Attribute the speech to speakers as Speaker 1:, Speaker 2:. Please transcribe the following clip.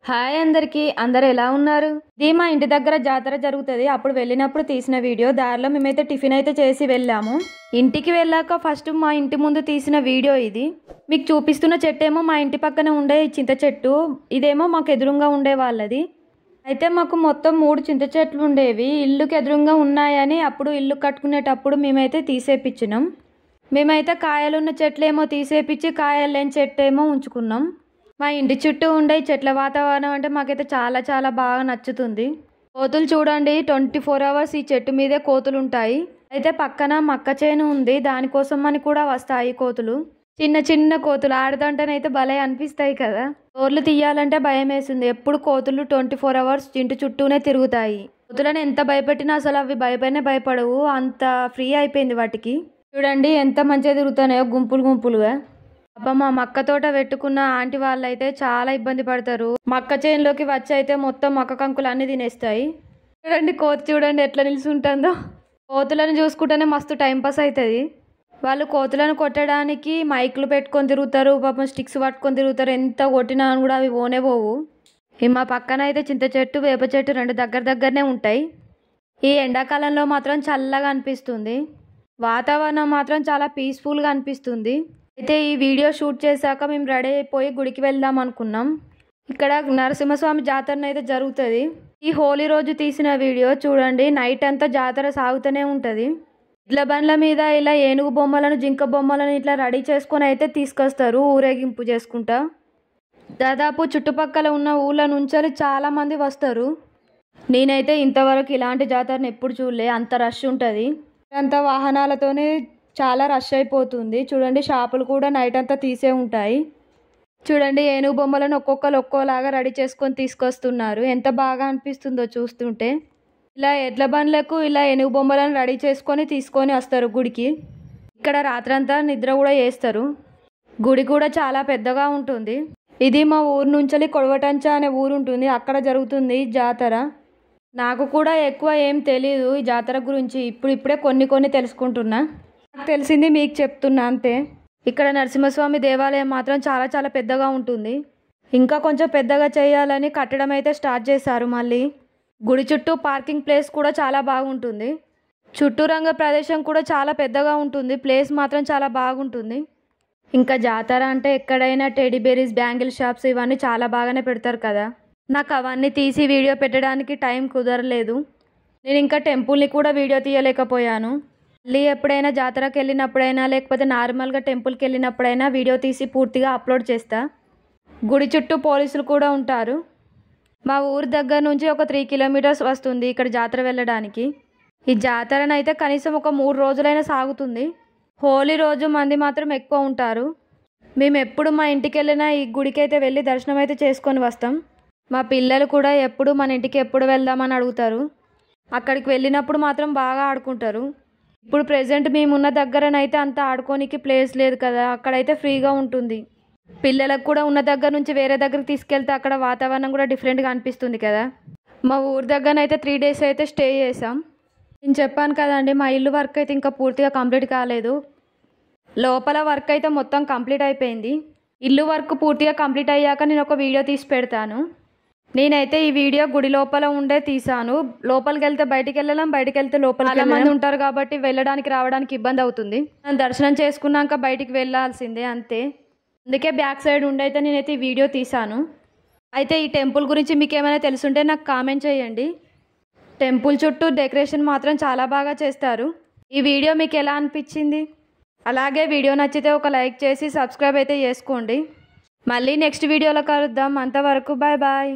Speaker 1: Hi అందరికి అందరు ఎలా ఉన్నారు? ఇది మా ఇంటి దగ్గర జాతర జరుగుతుంది. అప్పుడు వెళ్ళినప్పుడు తీసిన వీడియో. దారిలో మేమైతే టిఫిన్ అయితే చేసి వెళ్ళాము. ఇంటికి వెళ్ళాక ఫస్ట్ మా ఇంటి ముందు తీసిన వీడియో ఇది. మీకు చూపిస్తున్న చెట్టు ఏమో మా ఇంటి పక్కన ఉండే చింత చెట్టు, ఇదేమో మాకు ఎదురుగా ఉండే వాళ్ళది. అయితే మాకు మొత్తం 3 చింత చెట్లు ఉండేవి. ఇల్లుకి ఎదురుగా ఉన్నాయని అప్పుడు ఇల్లు కట్టుకునేటప్పుడు మేమైతే తీసేపించినాం. మేమైతే కాయలున్న చెట్లేమో తీసేపించి కాయలు లేని చెట్టు ఏమో ఉంచుకున్నాం. మా ఇంటి చుట్టూ ఉండే చెట్ల వాతావరణం అంటే మాకైతే చాలా చాలా బాగా నచ్చుతుంది. కోతులు చూడండి, 24 hours ఈ చెట్టు మీదే కోతులు ఉంటాయి. అయితే పక్కన మక్క చేను ఉంది, దానికోసం అని కూడా వస్తాయి కోతులు. చిన్న చిన్న కోతులు ఆడదంటేనైతే భలే అనిపిస్తాయి కదా. డోర్లు తీయాలంటే భయం వేస్తుంది. ఎప్పుడు కోతులు 24 hours ఇంటి చుట్టూనే తిరుగుతాయి. కోతులను ఎంత భయపెట్టినా అసలు అవి భయపడవు, అంత ఫ్రీ అయిపోయింది వాటికి. చూడండి ఎంత మంచిగా తిరుగుతున్నాయో గుంపులు గుంపులుగా. అబ్బా, మా మక్క తోట పెట్టుకున్న ఆంటీ వాళ్ళు అయితే చాలా ఇబ్బంది పడతారు. మక్క చేనులోకి వచ్చి అయితే మొత్తం మక్క కంకులు అన్ని తినేస్తాయి. చూడండి కోతి చూడండి ఎట్లా నిలుచుంటుందో. కోతులను చూసుకుంటేనే మస్తు టైంపాస్ అవుతుంది. వాళ్ళు కోతులను కొట్టడానికి మైకులు పెట్టుకొని తిరుగుతారు, పాపం స్టిక్స్ పట్టుకొని తిరుగుతారు. ఎంత కొట్టినా కూడా అవి పోనే పోవు. మా పక్కన అయితే చింత చెట్టు వేప చెట్టు 2 దగ్గరనే ఉంటాయి. ఈ ఎండాకాలంలో మాత్రం చల్లగా అనిపిస్తుంది. వాతావరణం మాత్రం చాలా పీస్ఫుల్గా అనిపిస్తుంది. అయితే ఈ వీడియో షూట్ చేశాక మేము రెడీ అయిపోయి గుడికి వెళ్దాం అనుకున్నాం. ఇక్కడ నరసింహస్వామి జాతర అయితే జరుగుతుంది. ఈ హోలీ రోజు తీసిన వీడియో చూడండి. నైట్ అంతా జాతర సాగుతూనే ఉంటుంది. ఇట్ల బండ్ల మీద ఇలా ఏనుగు బొమ్మలను జింక బొమ్మలను ఇట్లా రెడీ చేసుకొని అయితే తీసుకొస్తారు ఊరేగింపు చేసుకుంటా. దాదాపు చుట్టుపక్కల ఉన్న ఊళ్ళ నుంచి చాలా మంది వస్తారు. నేనైతే ఇంతవరకు ఇలాంటి జాతరను ఎప్పుడు చూడలే, అంత రష్ ఉంటుంది. అంత వాహనాలతోనే చాలా రష్ అయిపోతుంది. చూడండి షాపులు కూడా నైట్ అంతా తీసే ఉంటాయి. చూడండి ఏనుగు బొమ్మలను ఒక్కోలాగా రెడీ చేసుకొని తీసుకొస్తున్నారు. ఎంత బాగా అనిపిస్తుందో చూస్తుంటే. ఇలా ఎడ్ల బండ్లకు ఇలా ఏనుగు బొమ్మలను రెడీ చేసుకొని తీసుకొని వస్తారు గుడికి. ఇక్కడ రాత్రంతా నిద్ర కూడా చేస్తారు. గుడి కూడా చాలా పెద్దగా ఉంటుంది. ఇది మా ఊరు నుంచి కొడవటంచ అనే ఊరు ఉంటుంది, అక్కడ జరుగుతుంది జాతర. నాకు కూడా ఎక్కువ ఏం తెలీదు ఈ జాతర గురించి. ఇప్పుడే కొన్ని తెలుసుకుంటున్నా. నాకు తెలిసింది మీకు చెప్తున్నా అంతే. ఇక్కడ నరసింహస్వామి దేవాలయం మాత్రం చాలా చాలా పెద్దగా ఉంటుంది. ఇంకా కొంచెం పెద్దగా చేయాలని కట్టడం అయితే స్టార్ట్ చేశారు. మళ్ళీ గుడి చుట్టూ పార్కింగ్ ప్లేస్ కూడా చాలా బాగుంటుంది. చుట్టూ రంగ ప్రదేశం కూడా చాలా పెద్దగా ఉంటుంది. ప్లేస్ మాత్రం చాలా బాగుంటుంది. ఇంకా జాతర అంటే ఎక్కడైనా టెడీ బేరీస్, బ్యాంగిల్ షాప్స్ ఇవన్నీ చాలా బాగానే పెడతారు కదా. నాకు అవన్నీ తీసి వీడియో పెట్టడానికి టైం కుదరలేదు. నేను ఇంకా టెంపుల్ని కూడా వీడియో తీయలేకపోయాను. మళ్ళీ ఎప్పుడైనా జాతరకి వెళ్ళినప్పుడైనా లేకపోతే నార్మల్గా టెంపుల్కి వెళ్ళినప్పుడైనా వీడియో తీసి పూర్తిగా అప్లోడ్ చేస్తా. గుడి చుట్టూ పోలీసులు కూడా ఉంటారు. మా ఊరి దగ్గర నుంచి ఒక 3 kilometers వస్తుంది ఇక్కడ జాతర వెళ్ళడానికి. ఈ జాతరనైతే కనీసం ఒక 3 రోజులైనా సాగుతుంది. హోలీ రోజు మంది మాత్రం ఎక్కువ ఉంటారు. మేము ఎప్పుడు మా ఇంటికి వెళ్ళినా ఈ గుడికి అయితే వెళ్ళి దర్శనం అయితే చేసుకొని వస్తాం. మా పిల్లలు కూడా ఎప్పుడు మన ఇంటికి ఎప్పుడు వెళ్దామని అడుగుతారు. అక్కడికి వెళ్ళినప్పుడు మాత్రం బాగా ఆడుకుంటారు. ఇప్పుడు ప్రెజెంట్ మేమున్న దగ్గరనైతే అంత ఆడుకోనికి ప్లేస్ లేదు కదా, అక్కడైతే ఫ్రీగా ఉంటుంది. పిల్లలకు కూడా ఉన్న దగ్గర నుంచి వేరే దగ్గరికి తీసుకెళ్తే అక్కడ వాతావరణం కూడా డిఫరెంట్గా అనిపిస్తుంది కదా. మా ఊరి దగ్గరనైతే 3 days అయితే స్టే చేసాం. నేను చెప్పాను కదండి, మా ఇల్లు వర్క్ అయితే ఇంకా పూర్తిగా కంప్లీట్ కాలేదు. లోపల వర్క్ అయితే మొత్తం కంప్లీట్ అయిపోయింది. ఇల్లు వర్క్ పూర్తిగా కంప్లీట్ అయ్యాక నేను ఒక వీడియో తీసి పెడతాను. నేనైతే ఈ వీడియో గుడి లోపల ఉండే తీసాను. లోపలికి వెళ్తే బయటికి వెళ్ళలేం, బయటికి వెళ్తే లోపలికి చాలా మంది ఉంటారు కాబట్టి వెళ్ళడానికి రావడానికి ఇబ్బంది అవుతుంది. నేను దర్శనం చేసుకున్నాక బయటికి వెళ్ళాల్సిందే అంతే. అందుకే బ్యాక్ సైడ్ ఉండైతే నేనైతే ఈ వీడియో తీసాను. అయితే ఈ టెంపుల్ గురించి మీకు ఏమైనా తెలుసుంటే నాకు కామెంట్ చేయండి. టెంపుల్ చుట్టూ డెకరేషన్ మాత్రం చాలా బాగా చేస్తారు. ఈ వీడియో మీకు ఎలా అనిపించింది? అలాగే వీడియో నచ్చితే ఒక లైక్ చేసి సబ్స్క్రైబ్ అయితే చేసుకోండి. మళ్ళీ నెక్స్ట్ వీడియోలో కలుద్దాం. అంతవరకు బాయ్ బాయ్.